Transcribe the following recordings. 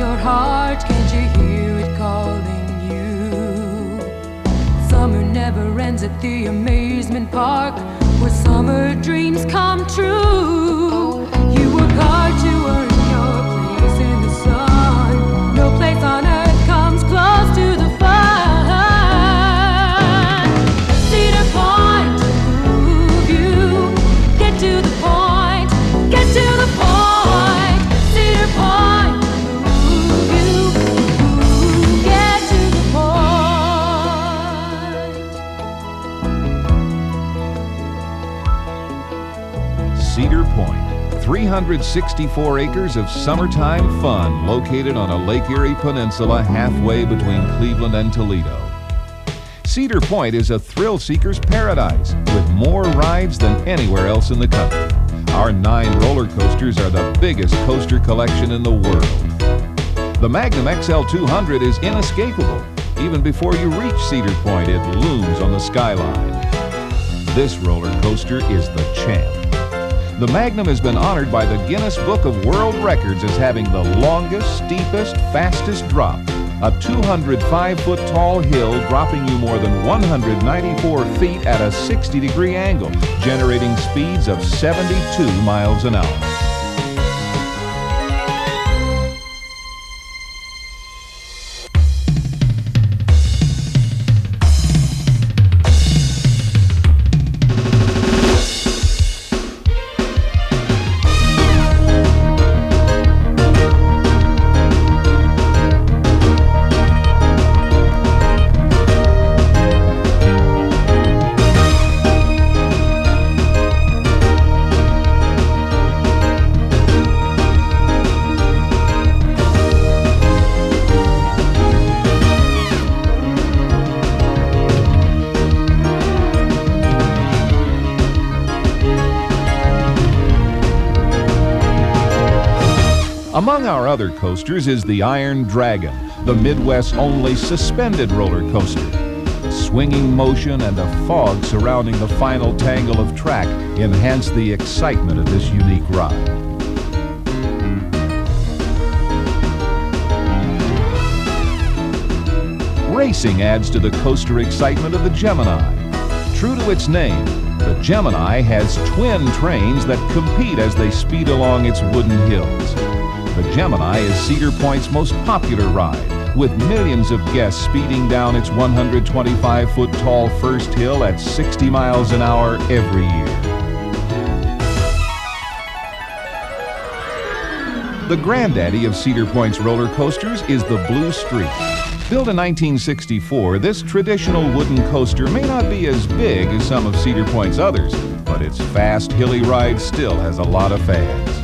your heart, can't you hear it calling you? Summer never ends at the amusement park, where summer dreams come true. You work hard to earn your place in the sun. No place on earth comes close to the fun. Cedar Point to move you. Get to the point. Get to the point. Cedar Point to move you. Get to the point. Cedar Point, 364 acres of summertime fun located on a Lake Erie peninsula halfway between Cleveland and Toledo. Cedar Point is a thrill-seeker's paradise with more rides than anywhere else in the country. Our 9 roller coasters are the biggest coaster collection in the world. The Magnum XL 200 is inescapable. Even before you reach Cedar Point, it looms on the skyline. This roller coaster is the champ. The Magnum has been honored by the Guinness Book of World Records as having the longest, steepest, fastest drop. A 205-foot tall hill dropping you more than 194 feet at a 60-degree angle, generating speeds of 72 miles an hour. Among our other coasters is the Iron Dragon, the Midwest's only suspended roller coaster. Swinging motion and a fog surrounding the final tangle of track enhance the excitement of this unique ride. Racing adds to the coaster excitement of the Gemini. True to its name, the Gemini has twin trains that compete as they speed along its wooden hills. The Gemini is Cedar Point's most popular ride, with millions of guests speeding down its 125-foot tall first hill at 60 miles an hour every year. The granddaddy of Cedar Point's roller coasters is the Blue Streak. Built in 1964, this traditional wooden coaster may not be as big as some of Cedar Point's others, but its fast, hilly ride still has a lot of fans.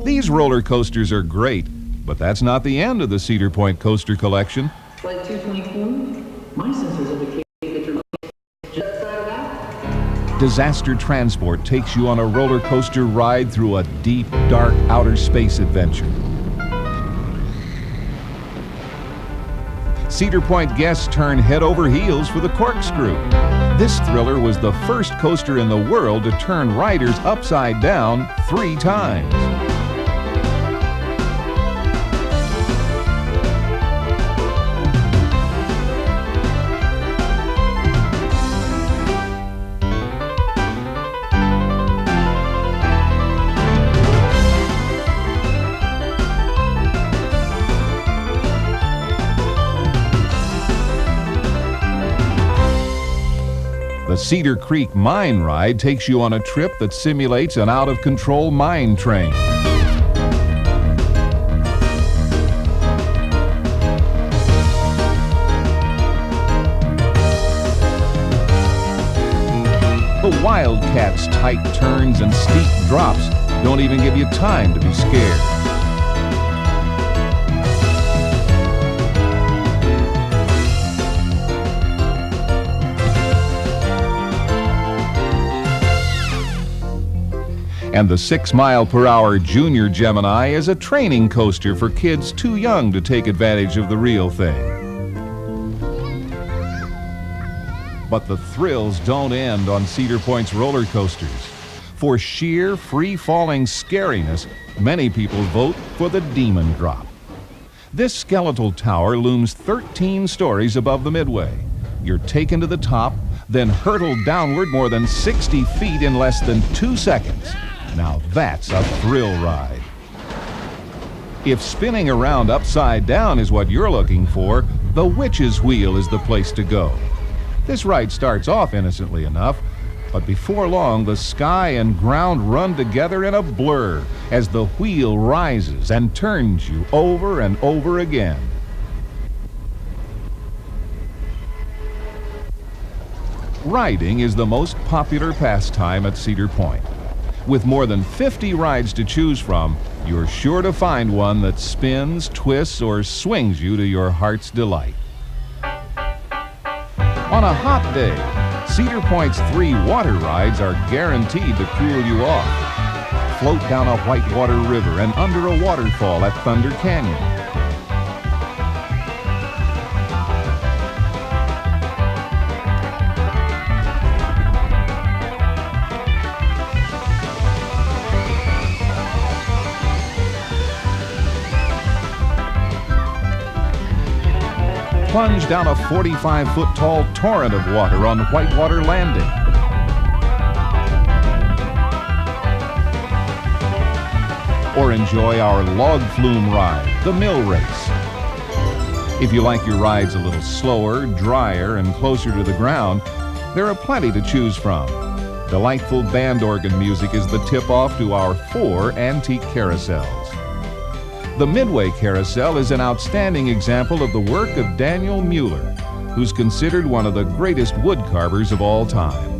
These roller coasters are great, but that's not the end of the Cedar Point coaster collection. Flight 224, my sensors indicate that you're just outside of that. Disaster Transport takes you on a roller coaster ride through a deep, dark outer space adventure. Cedar Point guests turn head over heels for the corkscrew. This thriller was the first coaster in the world to turn riders upside down 3 times. The Cedar Creek Mine Ride takes you on a trip that simulates an out-of-control mine train. The Wildcat's tight turns and steep drops don't even give you time to be scared. And the 6-mile-per-hour Junior Gemini is a training coaster for kids too young to take advantage of the real thing. But the thrills don't end on Cedar Point's roller coasters. For sheer, free-falling scariness, many people vote for the Demon Drop. This skeletal tower looms 13 stories above the midway. You're taken to the top, then hurtled downward more than 60 feet in less than 2 seconds. Now that's a thrill ride. If spinning around upside down is what you're looking for, the Witch's Wheel is the place to go. This ride starts off innocently enough, but before long the sky and ground run together in a blur as the wheel rises and turns you over and over again. Riding is the most popular pastime at Cedar Point. With more than 50 rides to choose from, you're sure to find one that spins, twists, or swings you to your heart's delight. On a hot day, Cedar Point's 3 water rides are guaranteed to cool you off. Float down a whitewater river and under a waterfall at Thunder Canyon. Plunge down a 45-foot tall torrent of water on Whitewater Landing. Or enjoy our log flume ride, the Mill Race. If you like your rides a little slower, drier, and closer to the ground, there are plenty to choose from. Delightful band organ music is the tip-off to our 4 antique carousels. The Midway Carousel is an outstanding example of the work of Daniel Mueller, who's considered one of the greatest wood carvers of all time.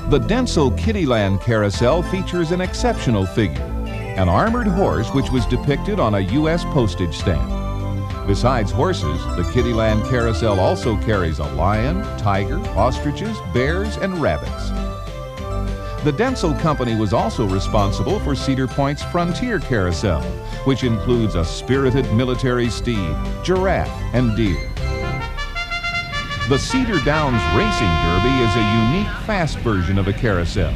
The Densel Kittyland Carousel features an exceptional figure, an armored horse which was depicted on a U.S. postage stamp. Besides horses, the Kittyland Carousel also carries a lion, tiger, ostriches, bears, and rabbits. The Densel Company was also responsible for Cedar Point's Frontier Carousel, which includes a spirited military steed, giraffe, and deer. The Cedar Downs Racing Derby is a unique, fast version of a carousel.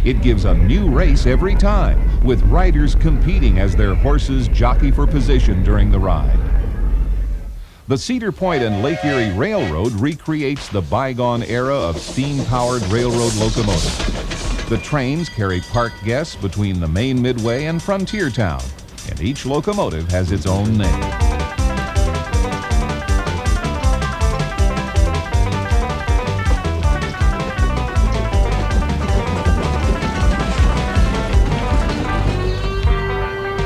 It gives a new race every time, with riders competing as their horses jockey for position during the ride. The Cedar Point and Lake Erie Railroad recreates the bygone era of steam-powered railroad locomotives. The trains carry parked guests between the main Midway and Frontier Town, and each locomotive has its own name.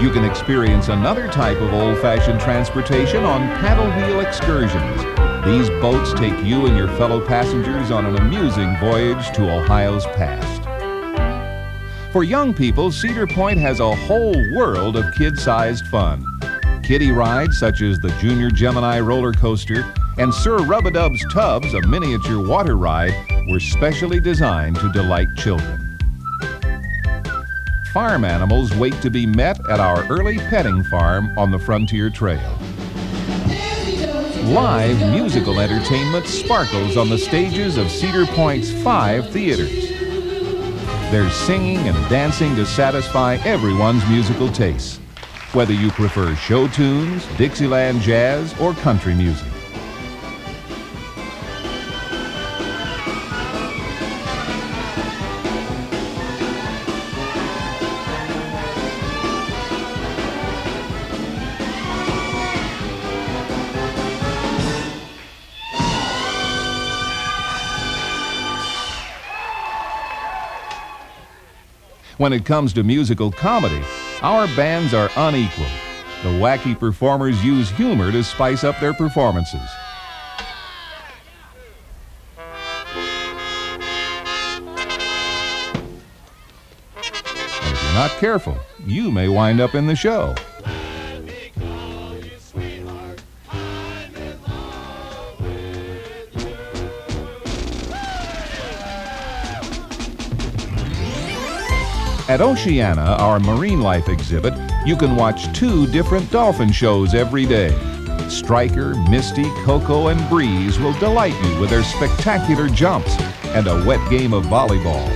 You can experience another type of old-fashioned transportation on paddle wheel excursions. These boats take you and your fellow passengers on an amusing voyage to Ohio's past. For young people, Cedar Point has a whole world of kid-sized fun. Kiddie rides such as the Junior Gemini roller coaster and Sir Rub-a-Dub's Tubs, a miniature water ride, were specially designed to delight children. Farm animals wait to be met at our early petting farm on the Frontier Trail. Live musical entertainment sparkles on the stages of Cedar Point's 5 theaters. There's singing and dancing to satisfy everyone's musical tastes, whether you prefer show tunes, Dixieland jazz, or country music. When it comes to musical comedy, our bands are unequal. The wacky performers use humor to spice up their performances. And if you're not careful, you may wind up in the show. At Oceana, our marine life exhibit, you can watch 2 different dolphin shows every day. Striker, Misty, Coco, and Breeze will delight you with their spectacular jumps and a wet game of volleyball.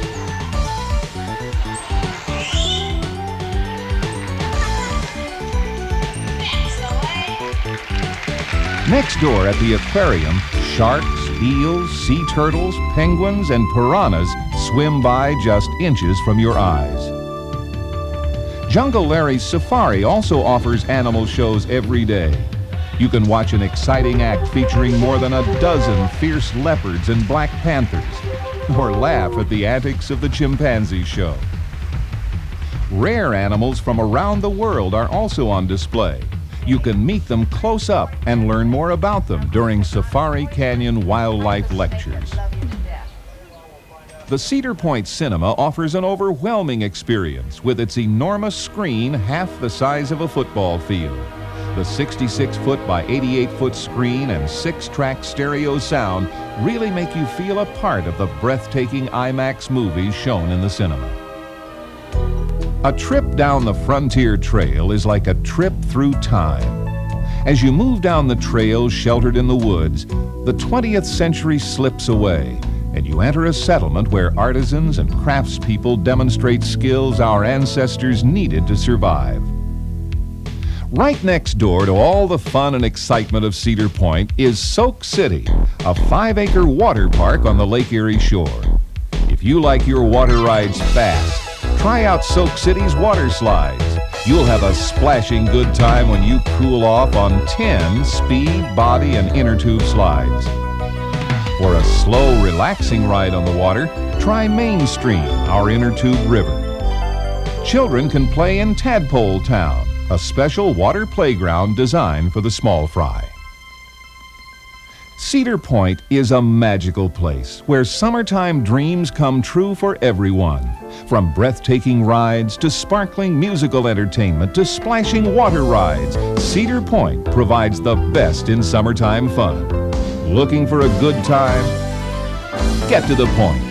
Next door at the aquarium, sharks, eels, sea turtles, penguins, and piranhas swim by just inches from your eyes. Jungle Larry's Safari also offers animal shows every day. You can watch an exciting act featuring more than a dozen fierce leopards and black panthers, or laugh at the antics of the chimpanzee show. Rare animals from around the world are also on display. You can meet them close up and learn more about them during Safari Canyon Wildlife Lectures. The Cedar Point Cinema offers an overwhelming experience with its enormous screen half the size of a football field. The 66-foot by 88-foot screen and 6-track stereo sound really make you feel a part of the breathtaking IMAX movies shown in the cinema. A trip down the Frontier Trail is like a trip through time. As you move down the trail sheltered in the woods, the 20th century slips away, and you enter a settlement where artisans and craftspeople demonstrate skills our ancestors needed to survive. Right next door to all the fun and excitement of Cedar Point is Soak City, a 5-acre water park on the Lake Erie shore. If you like your water rides fast, try out Soak City's water slides. You'll have a splashing good time when you cool off on 10 speed, body, and inner tube slides. For a slow, relaxing ride on the water, try Main Stream, our inner tube river. Children can play in Tadpole Town, a special water playground designed for the small fry. Cedar Point is a magical place where summertime dreams come true for everyone. From breathtaking rides to sparkling musical entertainment to splashing water rides, Cedar Point provides the best in summertime fun. Looking for a good time? Get to the point.